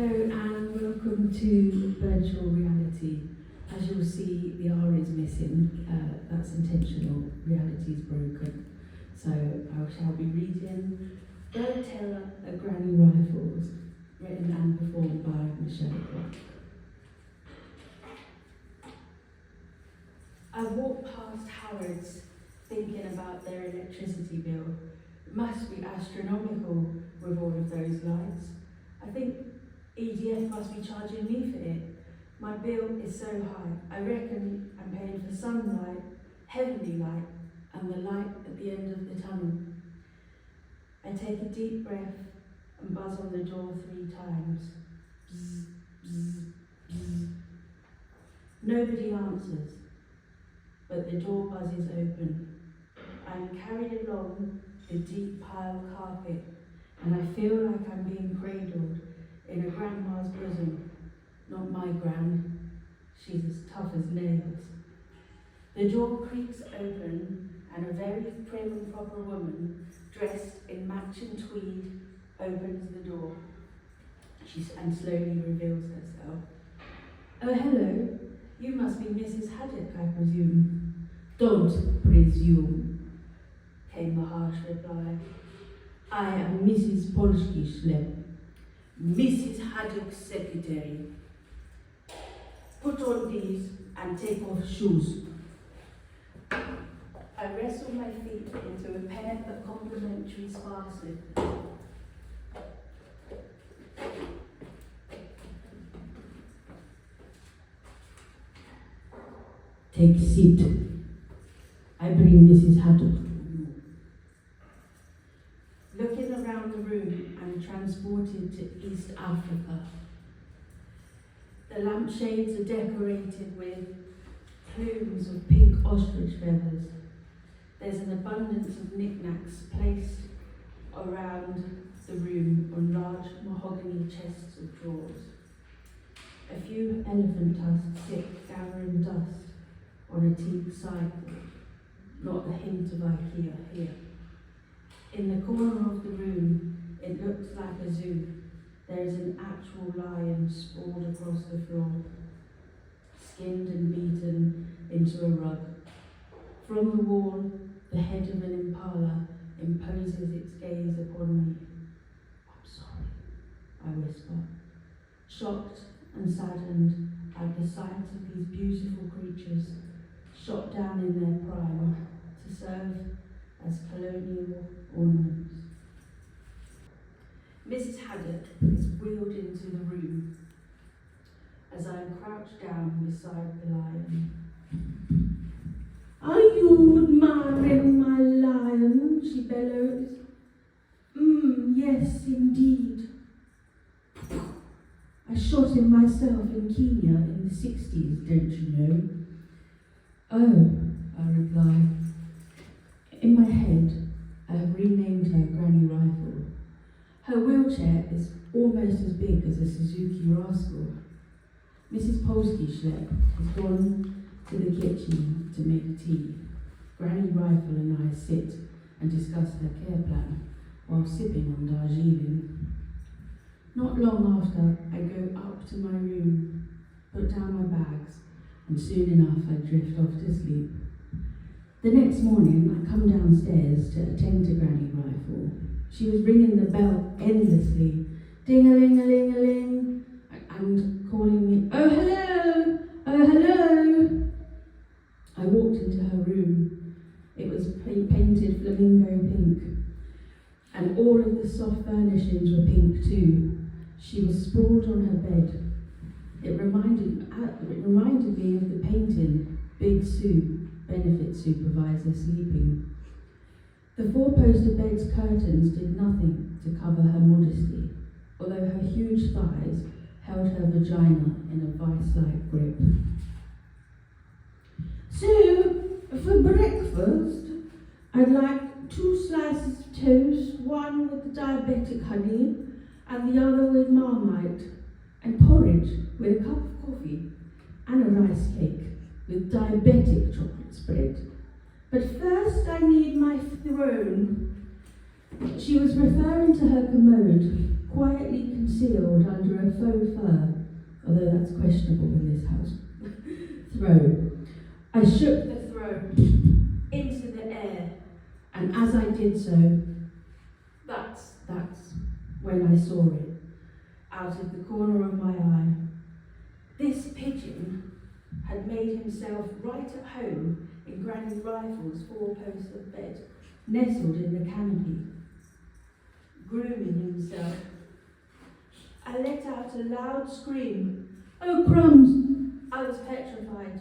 Hello and welcome to virtual reality. As you'll see, the R is missing. That's intentional. Reality is broken. So I shall be reading Bird Terror at Granny Rifles, written and performed by Michelle Clark. I walked past Harrods, thinking about their electricity bill. It must be astronomical with all of those lights. I think EDF must be charging me for it. My bill is so high. I reckon I'm paying for sunlight, heavenly light, and the light at the end of the tunnel. I take a deep breath and buzz on the door 3 times. Bzz, bzz, bzz. Nobody answers, but the door buzzes open. I'm carried along the deep pile carpet, and I feel like I'm being cradled in a grandma's bosom. Not my gran, she's as tough as nails. The door creaks open, and a very prim and proper woman, dressed in matching tweed, opens the door. And slowly reveals herself. Oh, hello. You must be Mrs. Haddock, I presume. Don't presume, came the harsh reply. I am Mrs. Polski-Schlepp, Mrs. Haddock's secretary. Put on these and take off shoes. I wrestle my feet into a pair of complimentary sparslip. Take a seat. I bring Mrs. Haddock. Looking around the room, I'm transported to East Africa. The lampshades are decorated with plumes of pink ostrich feathers. There's an abundance of knickknacks placed around the room on large mahogany chests of drawers. A few elephant tusks sit gathering dust on a teak sideboard. Not a hint of IKEA here. In the corner of the room, it looks like a zoo. There is an actual lion sprawled across the floor, skinned and beaten into a rug. From the wall, the head of an impala imposes its gaze upon me. I'm sorry, I whisper, shocked and saddened at the sight of these beautiful creatures, shot down in their prime to serve as colonial ornaments. Mrs. Haddock is wheeled into the room as I am crouched down beside the lion. Are you admiring my lion? She bellows. Yes, indeed. I shot him myself in Kenya in the 60s, don't you know? Oh, I reply. In my head, I have renamed her Granny Rifle. Her wheelchair is almost as big as a Suzuki Rascal. Mrs. Polski-Schlepp has gone to the kitchen to make tea. Granny Rifle and I sit and discuss her care plan while sipping on Darjeeling. Not long after, I go up to my room, put down my bags, and soon enough I drift off to sleep. The next morning, I come downstairs to attend to Granny Rifle. She was ringing the bell endlessly, ding-a-ling-a-ling-a-ling, and calling me, oh hello, oh hello. I walked into her room. It was painted flamingo pink, and all of the soft furnishings were pink too. She was sprawled on her bed. It reminded me of the painting, Big Sue, benefit supervisor sleeping. The 4-poster bed's curtains did nothing to cover her modesty, although her huge thighs held her vagina in a vice-like grip. So, for breakfast, I'd like 2 slices of toast, one with diabetic honey, and the other with Marmite, and porridge with a cup of coffee, and a rice cake with diabetic chocolate spread. But first I need my throne. She was referring to her commode, quietly concealed under a faux fur, although that's questionable in this house, throw. I shook the throw into the air, and as I did so, that's when I saw it, out of the corner of my eye. This pigeon had made himself right at home in Granny Rifle's four-post of bed, nestled in the canopy, grooming himself. I let out a loud scream. Oh, crumbs! I was petrified.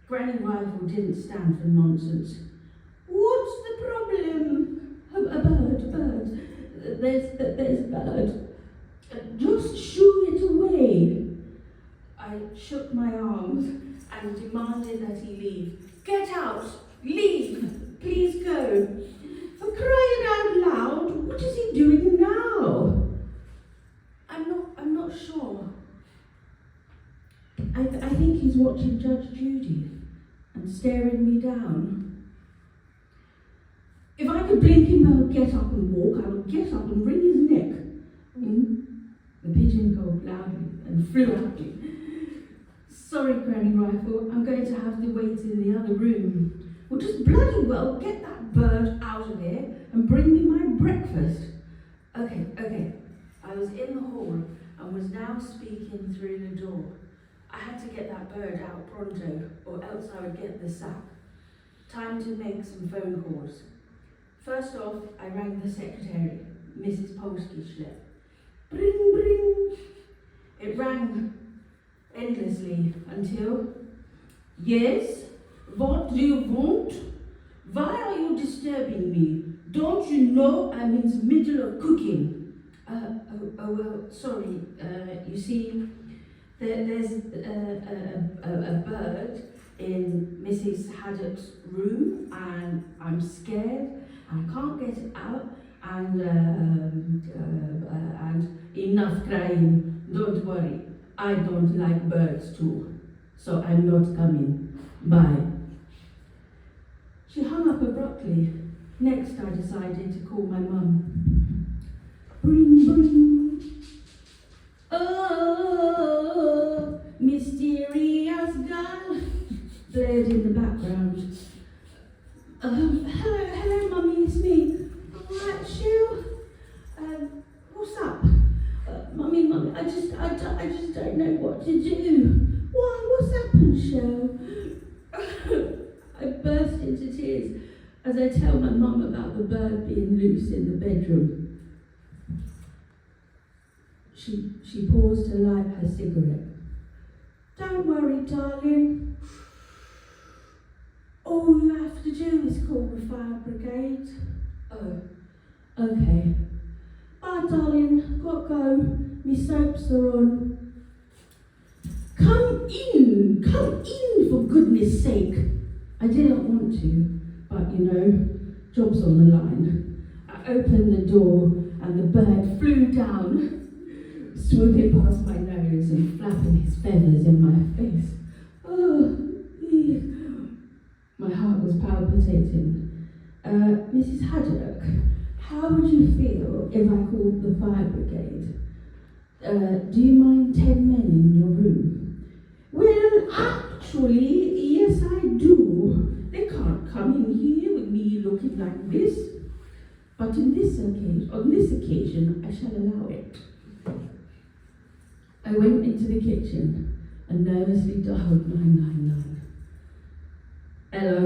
Granny Rifle didn't stand for nonsense. What's the problem? A bird. There's a bird. Just shoo it away. I shook my arms and demanded that he leave. Get out! Leave! Please go! For crying out loud, what is he doing now? I'm not sure. I think he's watching Judge Judy and staring me down. If I could blink him, I would get up and walk. I would get up and wring his neck. The pigeon called loudly and flew at me. Sorry, Granny Rifle, I'm going to have to wait in the other room. Well, just bloody well get that bird out of here and bring me my breakfast. Okay. I was in the hall and was now speaking through the door. I had to get that bird out pronto, or else I would get the sack. Time to make some phone calls. First off, I rang the secretary, Mrs. Polsky-Schlepp. Bring, bring. It rang endlessly until, yes, what do you want? Why are you disturbing me? Don't you know I'm in the middle of cooking? Well, sorry, you see, there's a bird in Mrs. Haddock's room, and I'm scared, I can't get it out, and enough crying, don't worry, I don't like birds too, so I'm not coming, bye. She hung up abruptly. Next I decided to call my mum. Bring, bring. Oh, mysterious girl, blared in the background. Hello, Mummy, it's me. Alright, Shil? What's up? Mummy, I just don't know what to do. Why, what's happened, Shil? I burst into tears as I tell my mum about the bird being loose in the bedroom. She paused to light her cigarette. Don't worry, darling. All you have to do is call the fire brigade. Oh, okay. Bye, darling. Gotta go. Me soaps are on. Come in, for goodness sake. I didn't want to, but you know, job's on the line. I opened the door and the bird flew down, swooping past my nose and flapping his feathers in my face. Oh, my heart was palpitating. Mrs. Haddock, how would you feel if I called the fire brigade? Do you mind 10 men in your room? Well, actually, yes I do. They can't come in here with me looking like this. But on this occasion, I shall allow it. I went into the kitchen and nervously dialed 999. Hello,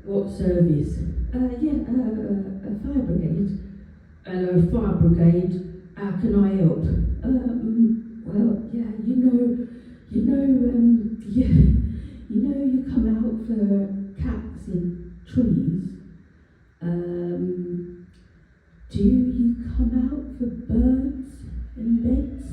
what service? Fire brigade. Hello, fire brigade. How can I help? Well, yeah, you come out for cats in trees. Do you come out for birds in beds?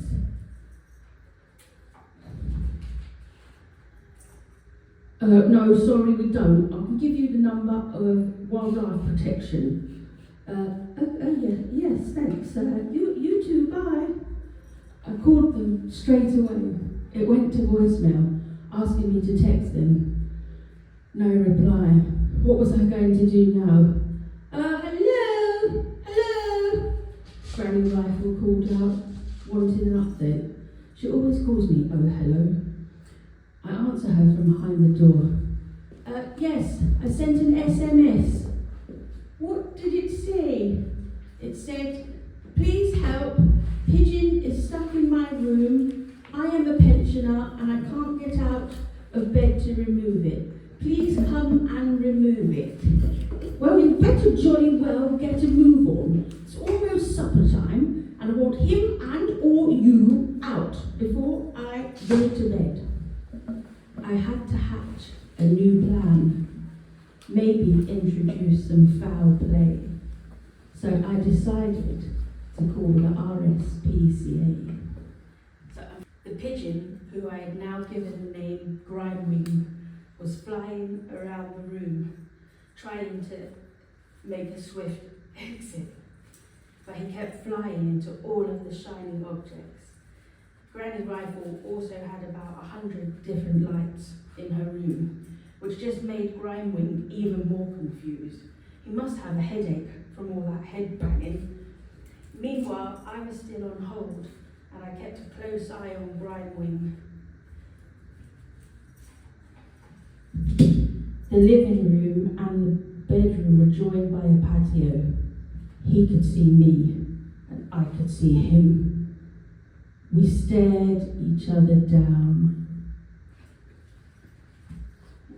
No, sorry, we don't. I can give you the number of wildlife protection. Yes, thanks. You too, bye. I called them straight away. It went to voicemail, asking me to text them. No reply. What was I going to do now? Hello? Granny Rifle called out. She always calls me, "Oh, hello." I answer her from behind the door. Yes, I sent an SMS. What did it say? It said, "Please help, pigeon is stuck in my room. I am a pensioner and I can't get out of bed to remove it. Please come and remove it." Well, you better jolly well get a move on. It's almost supper time and I want him and or you out before I go to bed. I had to hatch a new plan. Maybe introduce some foul play. So I decided to call the RSPCA. So the pigeon, who I had now given the name Grimewing, was flying around the room, trying to make a swift exit. But he kept flying into all of the shining objects. Granny Rifle also had about 100 different lights in her room, which just made Grimewing even more confused. He must have a headache from all that head banging. Meanwhile, I was still on hold, and I kept a close eye on Grimewing. The living room and the bedroom were joined by a patio. He could see me, and I could see him. We stared each other down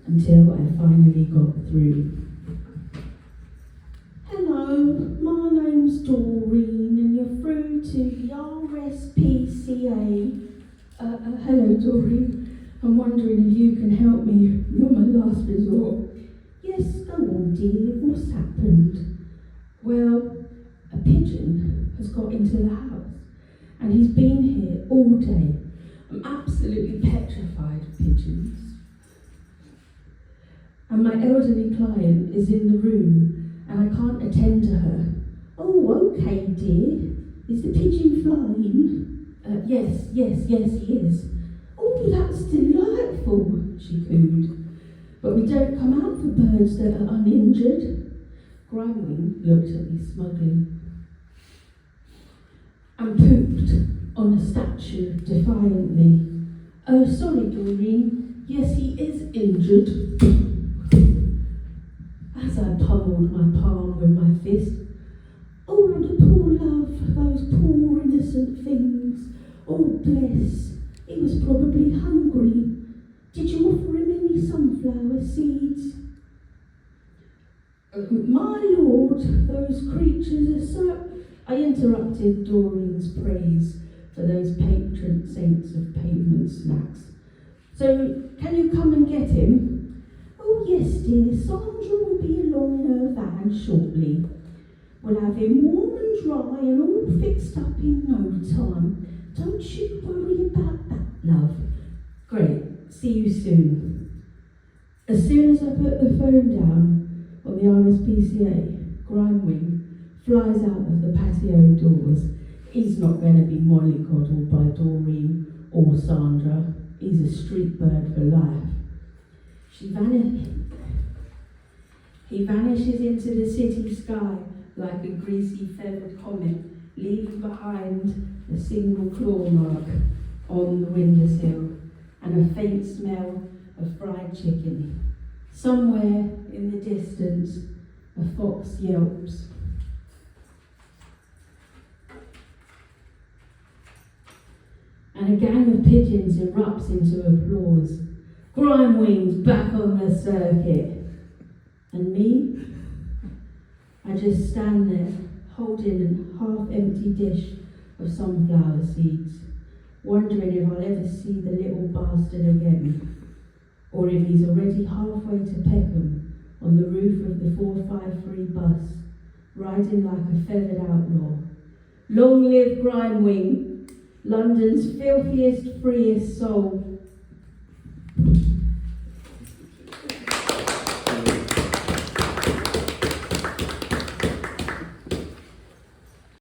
until I finally got through. "Hello, my name's Doreen and you're through to the RSPCA. Hello, Doreen. I'm wondering if you can help me. You're my last resort." "Yes, go on, dear. What's happened?" "Well, a pigeon has got into the house and he's been here all day. I'm absolutely petrified of pigeons. And my elderly client is in the room and I can't attend to her." "Oh, okay, dear. Is the pigeon flying?" Yes, he is." "Oh, that's delightful," she cooed. "But we don't come out for birds that are uninjured." Grimewing looked at me smugly. And pooped on a statue defiantly. "Sorry, Doreen. Yes, he is injured." As I pummeled my palm with my fist. "Oh, the poor love, those poor innocent things. Oh, bless. He was probably hungry. Did you offer him any sunflower seeds?" "My lord, those creatures are so..." I interrupted Doreen's praise for those patron saints of pavement snacks. "So, can you come and get him?" "Oh, yes, dear. Sandra will be along in her van shortly. We'll have him warm and dry and all fixed up in no time. Don't you worry about that, love." "Great. See you soon." As soon as I put the phone down on the RSPCA, Grimewing flies out of the patio doors. He's not going to be mollycoddled by Doreen or Sandra. He's a street bird for life. He vanishes into the city sky like a greasy feathered comet, leaving behind a single claw mark on the windowsill and a faint smell of fried chicken. Somewhere in the distance, a fox yelps. And a gang of pigeons erupts into applause. Grimewing's back on the circuit. And me? I just stand there, holding a half-empty dish of sunflower seeds, wondering if I'll ever see the little bastard again, or if he's already halfway to Peckham on the roof of the 453 bus, riding like a feathered outlaw. Long live Grimewing, London's filthiest, freest soul.